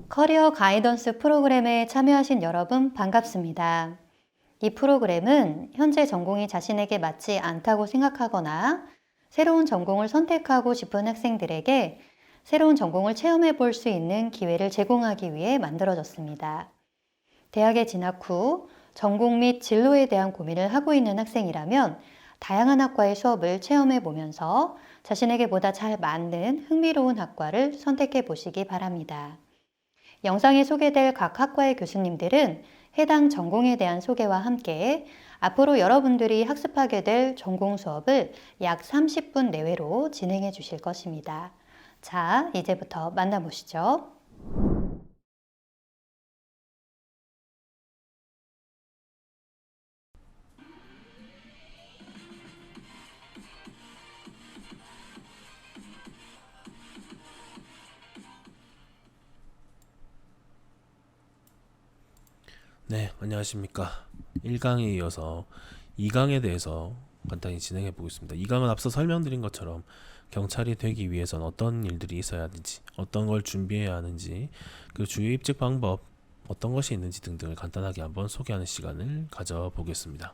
커리어 가이던스 프로그램에 참여하신 여러분 반갑습니다. 이 프로그램은 현재 전공이 자신에게 맞지 않다고 생각하거나 새로운 전공을 선택하고 싶은 학생들에게 새로운 전공을 체험해 볼 수 있는 기회를 제공하기 위해 만들어졌습니다. 대학에 진학 후 전공 및 진로에 대한 고민을 하고 있는 학생이라면 다양한 학과의 수업을 체험해 보면서 자신에게 보다 잘 맞는 흥미로운 학과를 선택해 보시기 바랍니다. 영상에 소개될 각 학과의 교수님들은 해당 전공에 대한 소개와 함께 앞으로 여러분들이 학습하게 될 전공 수업을 약 30분 내외로 진행해 주실 것입니다. 자, 이제부터 만나보시죠. 네, 안녕하십니까. 1강에 이어서 2강에 대해서 간단히 진행해 보겠습니다. 2강은 앞서 설명드린 것처럼 경찰이 되기 위해선 어떤 일들이 있어야 하는지, 어떤 걸 준비해야 하는지, 그 주요 입직 방법, 어떤 것이 있는지 등등을 간단하게 한번 소개하는 시간을 가져보겠습니다.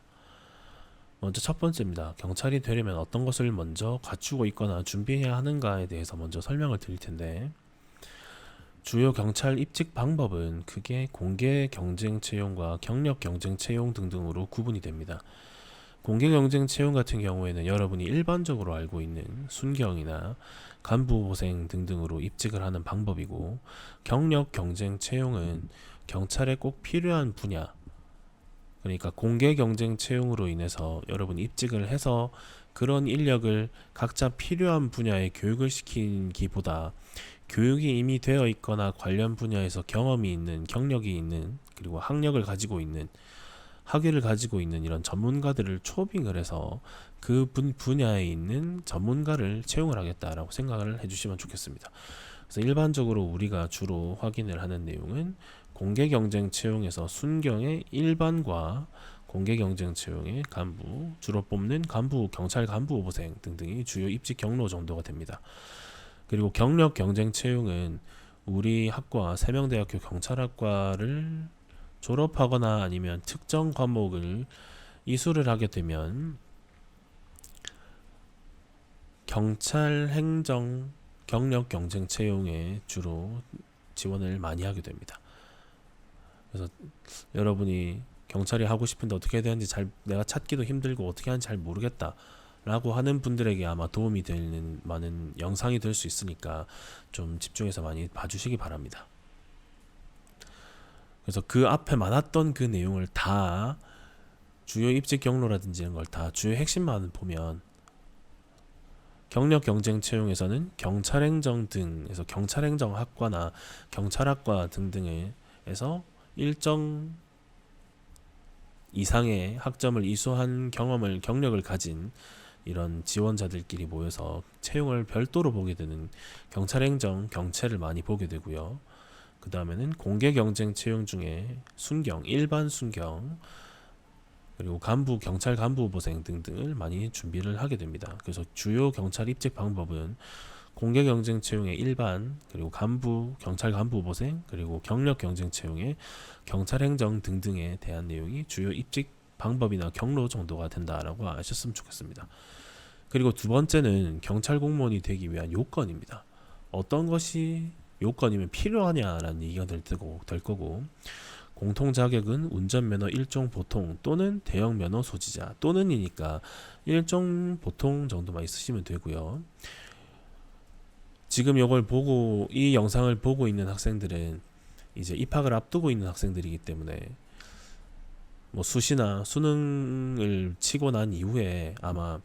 먼저 첫 번째입니다. 경찰이 되려면 어떤 것을 먼저 갖추고 있거나 준비해야 하는가에 대해서 먼저 설명을 드릴 텐데, 주요 경찰 입직 방법은 크게 공개 경쟁 채용과 경력 경쟁 채용 등등으로 구분이 됩니다. 공개 경쟁 채용 같은 경우에는 여러분이 일반적으로 알고 있는 순경이나 간부보생 등등으로 입직을 하는 방법이고, 경력 경쟁 채용은 경찰에 꼭 필요한 분야, 그러니까 공개 경쟁 채용으로 인해서 여러분이 입직을 해서 그런 인력을 각자 필요한 분야에 교육을 시키기보다 교육이 이미 되어 있거나 관련 분야에서 경험이 있는, 경력이 있는, 그리고 학력을 가지고 있는, 학위를 가지고 있는 이런 전문가들을 초빙을 해서 그 분야에 있는 전문가를 채용을 하겠다라고 생각을 해주시면 좋겠습니다. 그래서 일반적으로 우리가 주로 확인을 하는 내용은 공개 경쟁 채용에서 순경의 일반과 공개 경쟁 채용의 간부, 주로 뽑는 간부, 경찰 간부 후보생 등등이 주요 입직 경로 정도가 됩니다. 그리고 경력 경쟁 채용은 우리 학과 세명대학교 경찰학과를 졸업하거나 아니면 특정 과목을 이수를 하게 되면 경찰 행정 경력 경쟁 채용에 주로 지원을 많이 하게 됩니다. 그래서 여러분이 경찰이 하고 싶은데 어떻게 해야 되는지 내가 찾기도 힘들고 어떻게 하는지 잘 모르겠다 라고 하는 분들에게 아마 도움이 되는 많은 영상이 될 수 있으니까 좀 집중해서 많이 봐주시기 바랍니다. 그래서 그 앞에 많았던 그 내용을 다 주요 입직 경로라든지 이런 걸 다 주요 핵심만 보면 경력 경쟁 채용에서는 경찰행정 등에서 경찰행정학과나 경찰학과 등등에서 일정 이상의 학점을 이수한 경력을 가진 이런 지원자들끼리 모여서 채용을 별도로 보게 되는 경찰행정, 경채를 많이 보게 되고요. 그 다음에는 공개 경쟁 채용 중에 순경, 일반 순경, 그리고 간부, 경찰 간부 후보생 등등을 많이 준비를 하게 됩니다. 그래서 주요 경찰 입직 방법은 공개 경쟁 채용의 일반, 그리고 간부, 경찰 간부 후보생, 그리고 경력 경쟁 채용의 경찰 행정 등등에 대한 내용이 주요 입직 방법이나 경로 정도가 된다라고 아셨으면 좋겠습니다. 그리고 두 번째는 경찰 공무원이 되기 위한 요건입니다. 어떤 것이 요건이면 필요하냐라는 얘기가 될 거고, 공통 자격은 운전면허 1종 보통 또는 대형 면허 소지자, 또는이니까 1종 보통 정도만 있으시면 되고요. 지금 이 영상을 보고 있는 학생들은 이제 입학을 앞두고 있는 학생들이기 때문에 뭐 수시나 수능을 치고 난 이후에 아마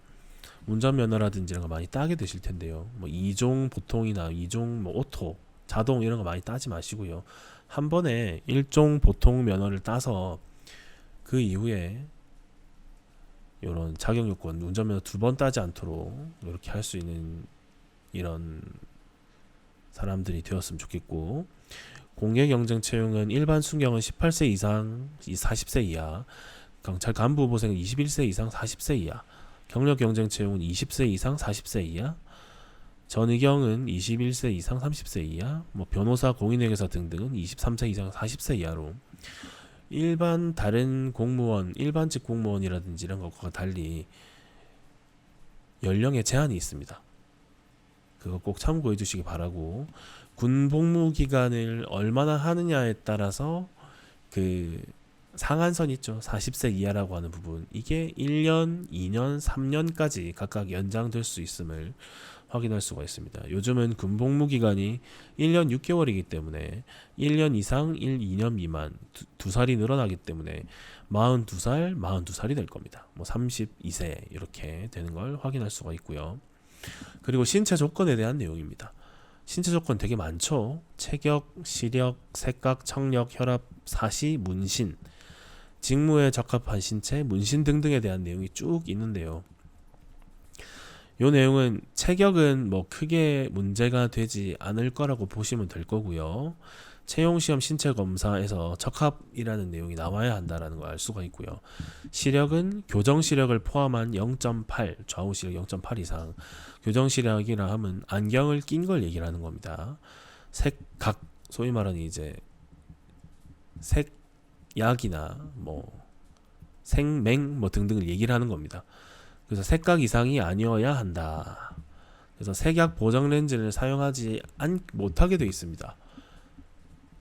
운전면허라든지 이런 거 많이 따게 되실 텐데요. 뭐 2종 보통이나 2종 뭐 오토, 자동 이런 거 많이 따지 마시고요. 한 번에 1종 보통 면허를 따서 그 이후에 이런 자격 요건 운전면허 2번 따지 않도록 이렇게 할 수 있는 이런 사람들이 되었으면 좋겠고, 공개 경쟁 채용은 일반 순경은 18세 이상 40세 이하, 경찰 간부 후보생은 21세 이상 40세 이하, 경력 경쟁 채용은 20세 이상 40세 이하, 전의경은 21세 이상 30세 이하, 뭐 변호사, 공인회계사 등등은 23세 이상 40세 이하로 일반 다른 공무원, 일반직 공무원이라든지 이런 것과 달리 연령에 제한이 있습니다. 그거 꼭 참고해 주시기 바라고, 군 복무 기간을 얼마나 하느냐에 따라서 그 상한선 있죠. 40세 이하라고 하는 부분. 이게 1년, 2년, 3년까지 각각 연장될 수 있음을 확인할 수가 있습니다. 요즘은 군 복무 기간이 1년 6개월이기 때문에 1년 이상 2년 미만 2살이 늘어나기 때문에 42살, 42살이 될 겁니다. 뭐 32세 이렇게 되는 걸 확인할 수가 있고요. 그리고 신체 조건에 대한 내용입니다. 신체 조건 되게 많죠. 체격, 시력, 색각, 청력, 혈압, 사시, 문신, 직무에 적합한 신체, 문신 등등에 대한 내용이 쭉 있는데요. 요 내용은 체격은 뭐 크게 문제가 되지 않을 거라고 보시면 될 거고요. 채용시험 신체검사에서 적합이라는 내용이 나와야 한다라는 걸 알 수가 있고요. 시력은 교정시력을 포함한 0.8, 좌우시력 0.8 이상. 교정시력이라 하면 안경을 낀 걸 얘기를 하는 겁니다. 색각, 소위 말하는 이제 색약이나 뭐 생맹 뭐 등등을 얘기를 하는 겁니다. 그래서 색각 이상이 아니어야 한다. 그래서 색약 보정 렌즈를 사용하지 못하게 되어 있습니다.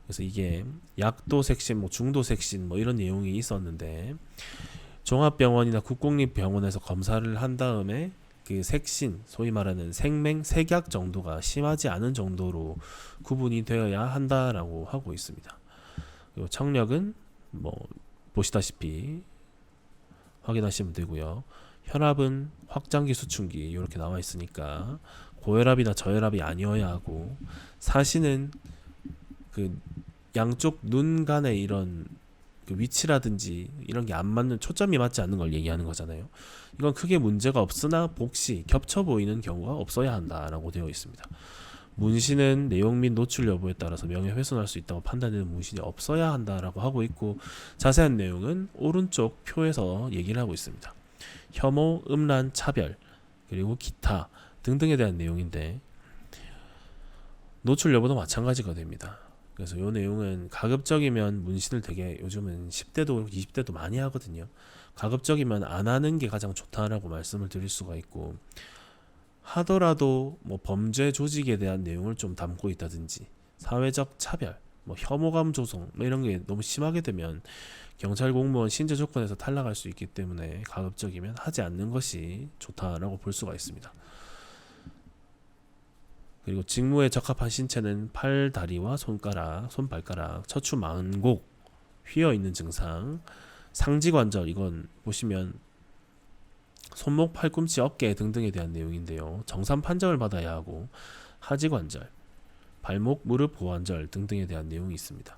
그래서 이게 약도 색신, 뭐 중도 색신 뭐 이런 내용이 있었는데, 종합병원이나 국공립병원에서 검사를 한 다음에 그 색신, 소위 말하는 생맹, 색약 정도가 심하지 않은 정도로 구분이 되어야 한다라고 하고 있습니다. 그리고 청력은 뭐 보시다시피 확인하시면 되고요. 혈압은 확장기, 수축기 이렇게 나와 있으니까 고혈압이나 저혈압이 아니어야 하고, 사시는 그 양쪽 눈 간의 이런 그 위치라든지 이런 게 안 맞는, 초점이 맞지 않는 걸 얘기하는 거잖아요. 이건 크게 문제가 없으나 복시, 겹쳐 보이는 경우가 없어야 한다라고 되어 있습니다. 문신은 내용 및 노출 여부에 따라서 명예훼손할 수 있다고 판단되는 문신이 없어야 한다라고 하고 있고, 자세한 내용은 오른쪽 표에서 얘기를 하고 있습니다. 혐오, 음란, 차별, 그리고 기타 등등에 대한 내용인데, 노출 여부도 마찬가지가 됩니다. 그래서 이 내용은 가급적이면 문신을 되게 요즘은 10대도 20대도 많이 하거든요. 가급적이면 안 하는 게 가장 좋다라고 말씀을 드릴 수가 있고, 하더라도 뭐 범죄 조직에 대한 내용을 좀 담고 있다든지, 사회적 차별, 뭐 혐오감 조성 뭐 이런 게 너무 심하게 되면 경찰 공무원 신체 조건에서 탈락할 수 있기 때문에 가급적이면 하지 않는 것이 좋다라고 볼 수가 있습니다. 그리고 직무에 적합한 신체는 팔, 다리와 손가락, 손발가락, 척추, 만곡, 휘어 있는 증상, 상지관절, 이건 보시면 손목, 팔꿈치, 어깨 등등에 대한 내용인데요. 정상 판정을 받아야 하고, 하지관절, 발목, 무릎, 고관절 등등에 대한 내용이 있습니다.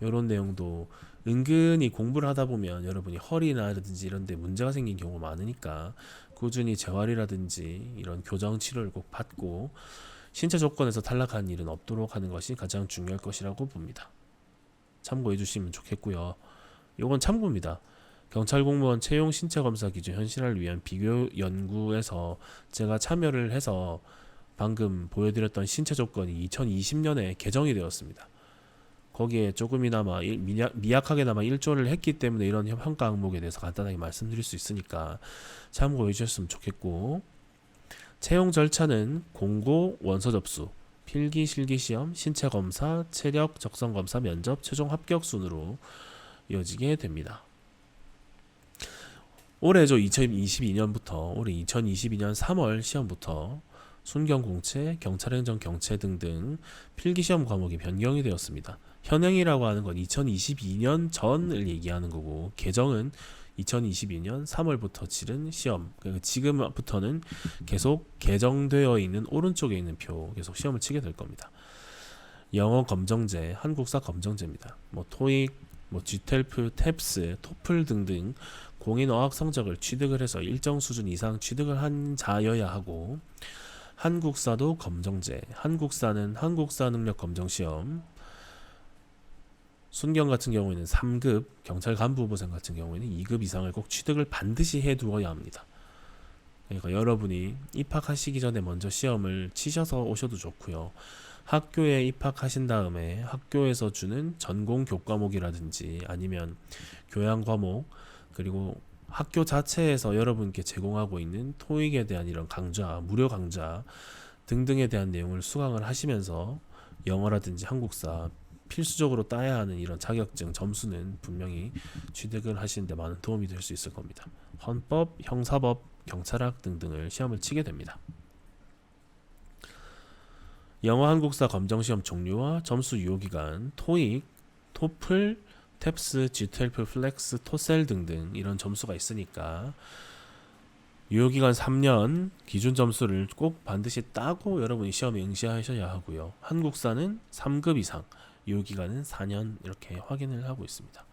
이런 내용도 은근히 공부를 하다 보면 여러분이 허리나라든지 이런 데 문제가 생긴 경우가 많으니까 꾸준히 재활이라든지 이런 교정 치료를 꼭 받고 신체 조건에서 탈락한 일은 없도록 하는 것이 가장 중요할 것이라고 봅니다. 참고해 주시면 좋겠고요. 이건 참고입니다. 경찰 공무원 채용 신체 검사 기준 현실화를 위한 비교 연구에서 제가 참여를 해서 방금 보여드렸던 신체 조건이 2020년에 개정이 되었습니다. 거기에 조금이나마 미약하게나마 일조를 했기 때문에 이런 평가 항목에 대해서 간단하게 말씀드릴 수 있으니까 참고해 주셨으면 좋겠고, 채용 절차는 공고, 원서 접수, 필기, 실기 시험, 신체 검사, 체력, 적성 검사, 면접, 최종 합격 순으로 이어지게 됩니다. 올해죠. 2022년부터 올해 2022년 3월 시험부터 순경공채, 경찰행정 경채 등등 필기시험 과목이 변경이 되었습니다. 현행이라고 하는 건 2022년 전을 얘기하는 거고, 개정은 2022년 3월부터 치른 시험, 그러니까 지금부터는 계속 개정되어 있는 오른쪽에 있는 표 계속 시험을 치게 될 겁니다. 영어 검정제, 한국사 검정제입니다. 뭐 토익, 뭐 GTELF, 탭스, 토플 등등 공인 어학 성적을 취득을 해서 일정 수준 이상 취득을 한 자여야 하고, 한국사도 검정제, 한국사는 한국사 능력 검정 시험, 순경 같은 경우에는 3급, 경찰 간부후보생 같은 경우에는 2급 이상을 꼭 취득을 반드시 해두어야 합니다. 그러니까 여러분이 입학하시기 전에 먼저 시험을 치셔서 오셔도 좋고요. 학교에 입학하신 다음에 학교에서 주는 전공 교과목이라든지 아니면 교양 과목, 그리고 학교 자체에서 여러분께 제공하고 있는 토익에 대한 이런 강좌, 무료 강좌 등등에 대한 내용을 수강을 하시면서 영어라든지 한국사 필수적으로 따야 하는 이런 자격증 점수는 분명히 취득을 하시는데 많은 도움이 될 수 있을 겁니다. 헌법, 형사법, 경찰학 등등을 시험을 치게 됩니다. 영어 한국사 검정시험 종류와 점수 유효기간, 토익, 토플, 탭스, GTOEFL, 플렉스, 토셀 등등 이런 점수가 있으니까 유효기간 3년, 기준 점수를 꼭 반드시 따고 여러분이 시험에 응시하셔야 하고요. 한국사는 3급 이상, 유효기간은 4년 이렇게 확인을 하고 있습니다.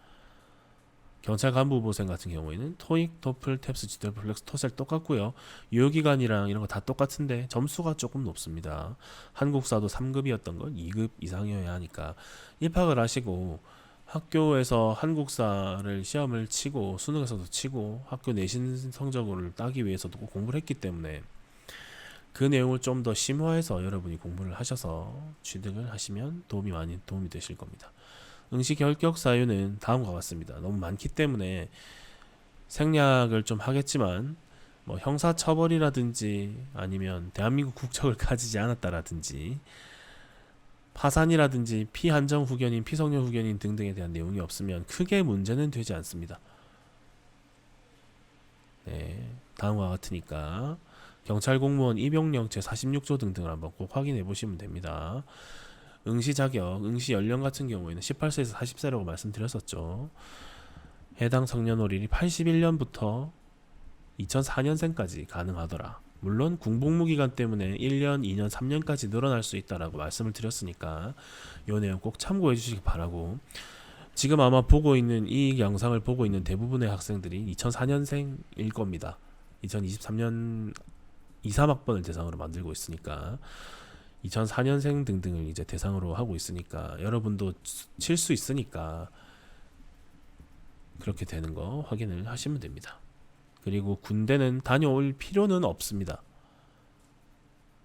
경찰 간부후보생 같은 경우에는 토익, 토플, 탭스, GTOEFL, 플렉스, 토셀 똑같고요. 유효기간이랑 이런 거 다 똑같은데 점수가 조금 높습니다. 한국사도 3급이었던 건 2급 이상이어야 하니까 입학을 하시고 학교에서 한국사를 시험을 치고 수능에서도 치고 학교 내신 성적을 따기 위해서도 꼭 공부를 했기 때문에 그 내용을 좀 더 심화해서 여러분이 공부를 하셔서 취득을 하시면 도움이 되실 겁니다. 응시 결격 사유는 다음과 같습니다. 너무 많기 때문에 생략을 좀 하겠지만 뭐 형사처벌이라든지 아니면 대한민국 국적을 가지지 않았다라든지 파산이라든지 피한정 후견인, 피성년 후견인 등등에 대한 내용이 없으면 크게 문제는 되지 않습니다. 네, 다음과 같으니까 경찰 공무원 입용령 제46조 등등을 한번 꼭 확인해 보시면 됩니다. 응시 자격, 응시 연령 같은 경우에는 18세에서 40세라고 말씀드렸었죠. 해당 성년월일이 81년부터 2004년생까지 가능하더라. 물론 군복무 기간 때문에 1년, 2년, 3년까지 늘어날 수 있다라고 말씀을 드렸으니까 이 내용 꼭 참고해 주시기 바라고, 지금 아마 보고 있는 이 영상을 보고 있는 대부분의 학생들이 2004년생일 겁니다. 2023년 2, 3학번을 대상으로 만들고 있으니까 2004년생 등등을 이제 대상으로 하고 있으니까 여러분도 칠 수 있으니까 그렇게 되는 거 확인을 하시면 됩니다. 그리고 군대는 다녀올 필요는 없습니다.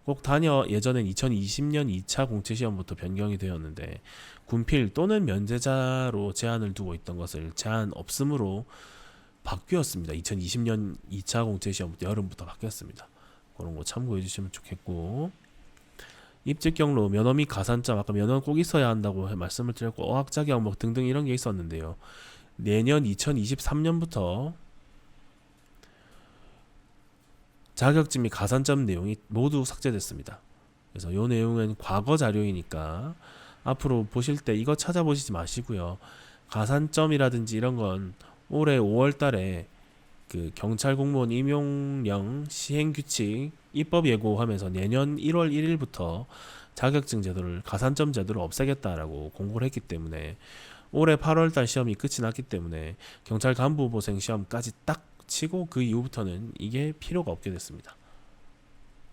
꼭 예전엔 2020년 2차 공채시험부터 변경이 되었는데 군필 또는 면제자로 제한을 두고 있던 것을 제한 없음으로 바뀌었습니다. 2020년 2차 공채시험부터 여름부터 바뀌었습니다. 그런 거 참고해 주시면 좋겠고, 입직 경로, 면허 및 가산점, 아까 면허 꼭 있어야 한다고 말씀을 드렸고 어학 자격 뭐 등등 이런 게 있었는데요. 내년 2023년부터 자격증 및 가산점 내용이 모두 삭제됐습니다. 그래서 이 내용은 과거 자료이니까 앞으로 보실 때 이거 찾아보시지 마시고요. 가산점이라든지 이런 건 올해 5월 달에 그 경찰 공무원 임용령 시행 규칙 입법 예고하면서 내년 1월 1일부터 자격증 제도를, 가산점 제도를 없애겠다라고 공고를 했기 때문에 올해 8월 달 시험이 끝이 났기 때문에 경찰 간부 후보생 시험까지 딱 치고 그 이후부터는 이게 필요가 없게 됐습니다.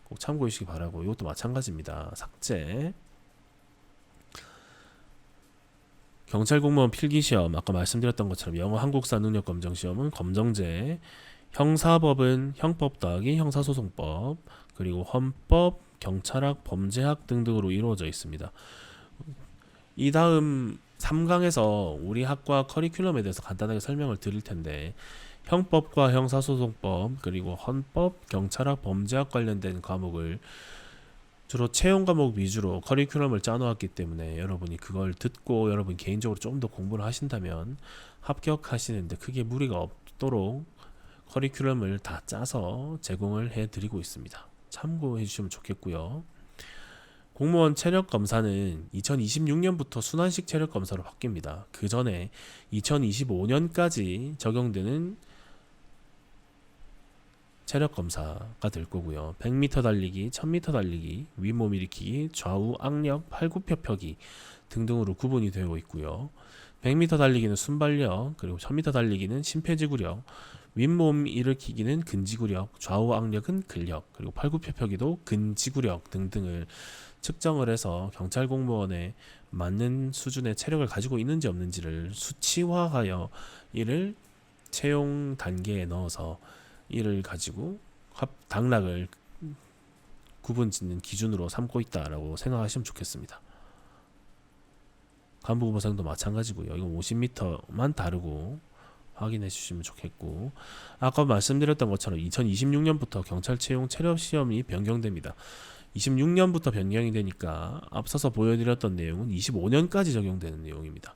꼭 참고해 주시기 바라고, 이것도 마찬가지입니다. 삭제. 경찰 공무원 필기시험, 아까 말씀드렸던 것처럼 영어 한국사 능력 검정 시험은 검정제, 형사법은 형법 더하기 형사소송법, 그리고 헌법, 경찰학, 범죄학 등등으로 이루어져 있습니다. 이 다음 3강에서 우리 학과 커리큘럼에 대해서 간단하게 설명을 드릴 텐데, 형법과 형사소송법, 그리고 헌법, 경찰학, 범죄학 관련된 과목을 주로 채용 과목 위주로 커리큘럼을 짜놓았기 때문에 여러분이 그걸 듣고 여러분 개인적으로 좀 더 공부를 하신다면 합격하시는데 크게 무리가 없도록 커리큘럼을 다 짜서 제공을 해드리고 있습니다. 참고해 주시면 좋겠고요. 공무원 체력 검사는 2026년부터 순환식 체력 검사로 바뀝니다. 그 전에 2025년까지 적용되는 체력 검사가 될 거고요. 100m 달리기, 1000m 달리기, 윗몸 일으키기, 좌우 악력, 팔굽혀펴기 등등으로 구분이 되어 있고요. 100m 달리기는 순발력, 그리고 1000m 달리기는 심폐지구력, 윗몸 일으키기는 근지구력, 좌우 악력은 근력, 그리고 팔굽혀펴기도 근지구력 등등을 측정을 해서 경찰 공무원에 맞는 수준의 체력을 가지고 있는지 없는지를 수치화하여 이를 채용 단계에 넣어서 이를 가지고 당락을 구분 짓는 기준으로 삼고 있다라고 생각하시면 좋겠습니다. 간부고사생도 마찬가지고요. 이건 50m만 다르고 확인해 주시면 좋겠고, 아까 말씀드렸던 것처럼 2026년부터 경찰 채용 체력 시험이 변경됩니다. 26년부터 변경이 되니까 앞서서 보여드렸던 내용은 25년까지 적용되는 내용입니다.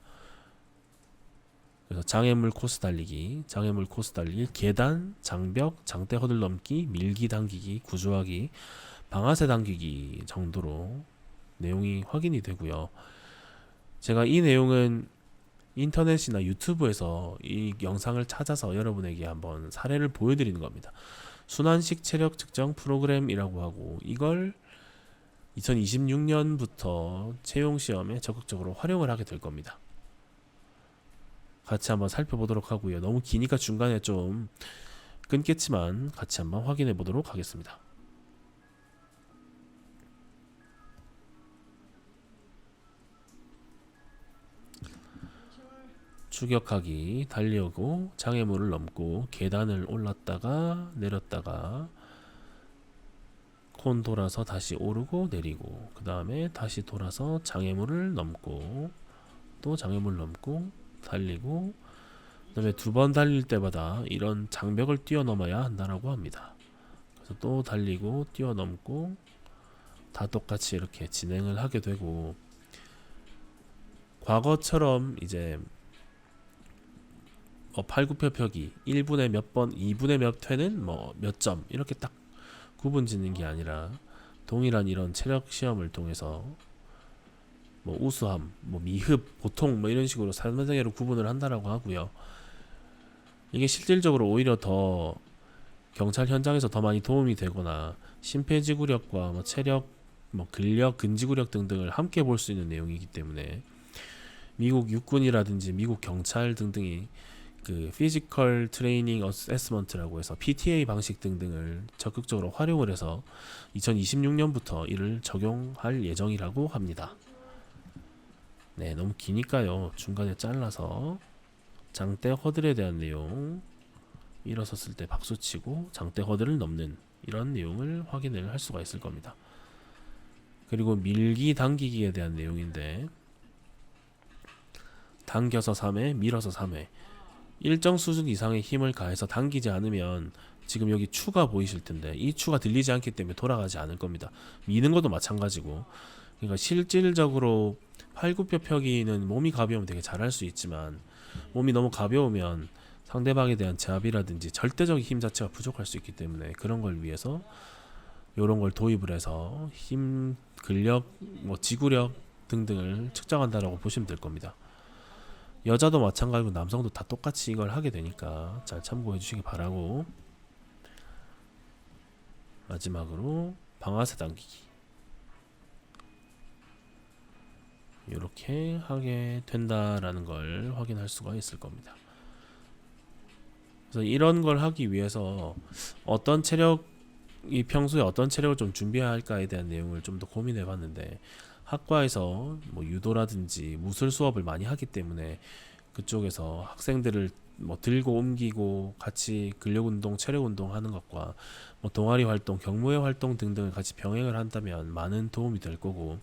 그래서 장애물 코스 달리기, 계단, 장벽, 장대 허들 넘기, 밀기 당기기, 구조하기, 방아쇠 당기기 정도로 내용이 확인이 되고요. 제가 이 내용은 인터넷이나 유튜브에서 이 영상을 찾아서 여러분에게 한번 사례를 보여드리는 겁니다. 순환식 체력 측정 프로그램이라고 하고, 이걸 2026년부터 채용시험에 적극적으로 활용을 하게 될 겁니다. 같이 한번 살펴보도록 하고요. 너무 기니까 중간에 좀 끊겠지만 같이 한번 확인해 보도록 하겠습니다. 추격하기, 달려오고 장애물을 넘고 계단을 올랐다가 내렸다가 콘 돌아서 다시 오르고 내리고, 그 다음에 다시 돌아서 장애물을 넘고 또 장애물 넘고 달리고, 그 다음에 2번 달릴 때마다 이런 장벽을 뛰어넘어야 한다라고 합니다. 그래서 또 달리고 뛰어넘고 다 똑같이 이렇게 진행을 하게 되고, 과거처럼 이제 팔굽혀펴기 1분에 몇 번, 2분에 몇 회는 뭐 몇 점 이렇게 딱 구분 짓는 게 아니라, 동일한 이런 체력 시험을 통해서 뭐 우수함, 뭐 미흡, 보통 뭐 이런 식으로 3단계로 구분을 한다라고 하고요. 이게 실질적으로 오히려 더 경찰 현장에서 더 많이 도움이 되거나, 심폐지구력과 뭐 체력, 뭐 근력, 근지구력 등등을 함께 볼 수 있는 내용이기 때문에, 미국 육군이라든지 미국 경찰 등등이 그 피지컬 트레이닝 어세스먼트라고 해서 PTA 방식 등등을 적극적으로 활용을 해서 2026년부터 이를 적용할 예정이라고 합니다. 네, 너무 기니까요. 중간에 잘라서 장대 허들에 대한 내용, 일어섰을 때 박수치고 장대 허들을 넘는 이런 내용을 확인을 할 수가 있을 겁니다. 그리고 밀기 당기기에 대한 내용인데, 당겨서 3회, 밀어서 3회, 일정 수준 이상의 힘을 가해서 당기지 않으면, 지금 여기 추가 보이실 텐데 이 추가 들리지 않기 때문에 돌아가지 않을 겁니다. 미는 것도 마찬가지고, 그러니까 실질적으로 팔굽혀펴기는 몸이 가벼우면 되게 잘할 수 있지만, 몸이 너무 가벼우면 상대방에 대한 제압이라든지 절대적인 힘 자체가 부족할 수 있기 때문에, 그런 걸 위해서 이런 걸 도입을 해서 힘, 근력, 뭐 지구력 등등을 측정한다라고 보시면 될 겁니다. 여자도 마찬가지고 남성도 다 똑같이 이걸 하게 되니까 잘 참고해 주시기 바라고, 마지막으로 방아쇠 당기기 이렇게 하게 된다라는 걸 확인할 수가 있을 겁니다. 그래서 이런 걸 하기 위해서 어떤 체력이, 평소에 어떤 체력을 좀 준비해야 할까에 대한 내용을 좀 더 고민해 봤는데, 학과에서 뭐 유도라든지 무술 수업을 많이 하기 때문에 그쪽에서 학생들을 뭐 들고 옮기고 같이 근력 운동, 체력 운동 하는 것과 뭐 동아리 활동, 경무회 활동 등등을 같이 병행을 한다면 많은 도움이 될 거고,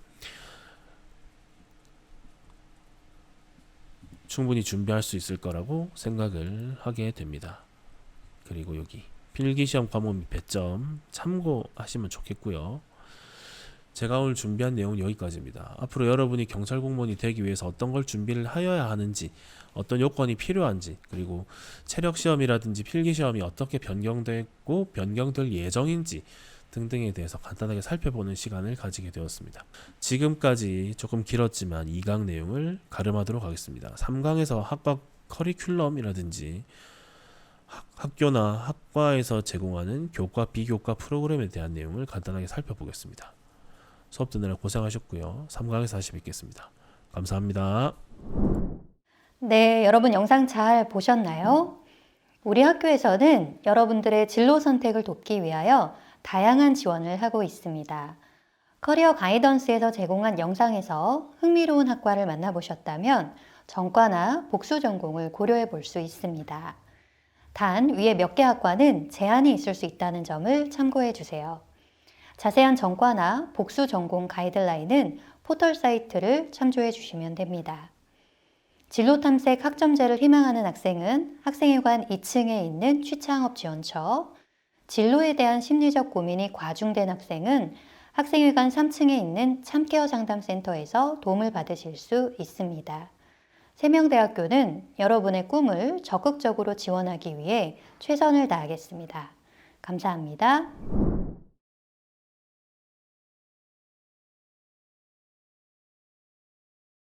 충분히 준비할 수 있을 거라고 생각을 하게 됩니다. 그리고 여기 필기시험 과목 및 배점 참고하시면 좋겠고요. 제가 오늘 준비한 내용은 여기까지입니다. 앞으로 여러분이 경찰 공무원이 되기 위해서 어떤 걸 준비를 하여야 하는지, 어떤 요건이 필요한지, 그리고 체력 시험이라든지 필기 시험이 어떻게 변경되고 변경될 예정인지 등등에 대해서 간단하게 살펴보는 시간을 가지게 되었습니다. 지금까지 조금 길었지만 2강 내용을 가름하도록 하겠습니다. 3강에서 학과 커리큘럼이라든지 학교나 학과에서 제공하는 교과, 비교과 프로그램에 대한 내용을 간단하게 살펴보겠습니다. 수업 듣느라 고생하셨고요. 3강에서 다시 뵙겠습니다. 감사합니다. 네, 여러분 영상 잘 보셨나요? 우리 학교에서는 여러분들의 진로 선택을 돕기 위하여 다양한 지원을 하고 있습니다. 커리어 가이던스에서 제공한 영상에서 흥미로운 학과를 만나보셨다면 전과나 복수 전공을 고려해 볼 수 있습니다. 단 위에 몇 개 학과는 제한이 있을 수 있다는 점을 참고해 주세요. 자세한 전과나 복수 전공 가이드라인은 포털 사이트를 참조해 주시면 됩니다. 진로 탐색 학점제를 희망하는 학생은 학생회관 2층에 있는 취창업 지원처, 진로에 대한 심리적 고민이 과중된 학생은 학생회관 3층에 있는 참깨어 상담센터에서 도움을 받으실 수 있습니다. 세명대학교는 여러분의 꿈을 적극적으로 지원하기 위해 최선을 다하겠습니다. 감사합니다.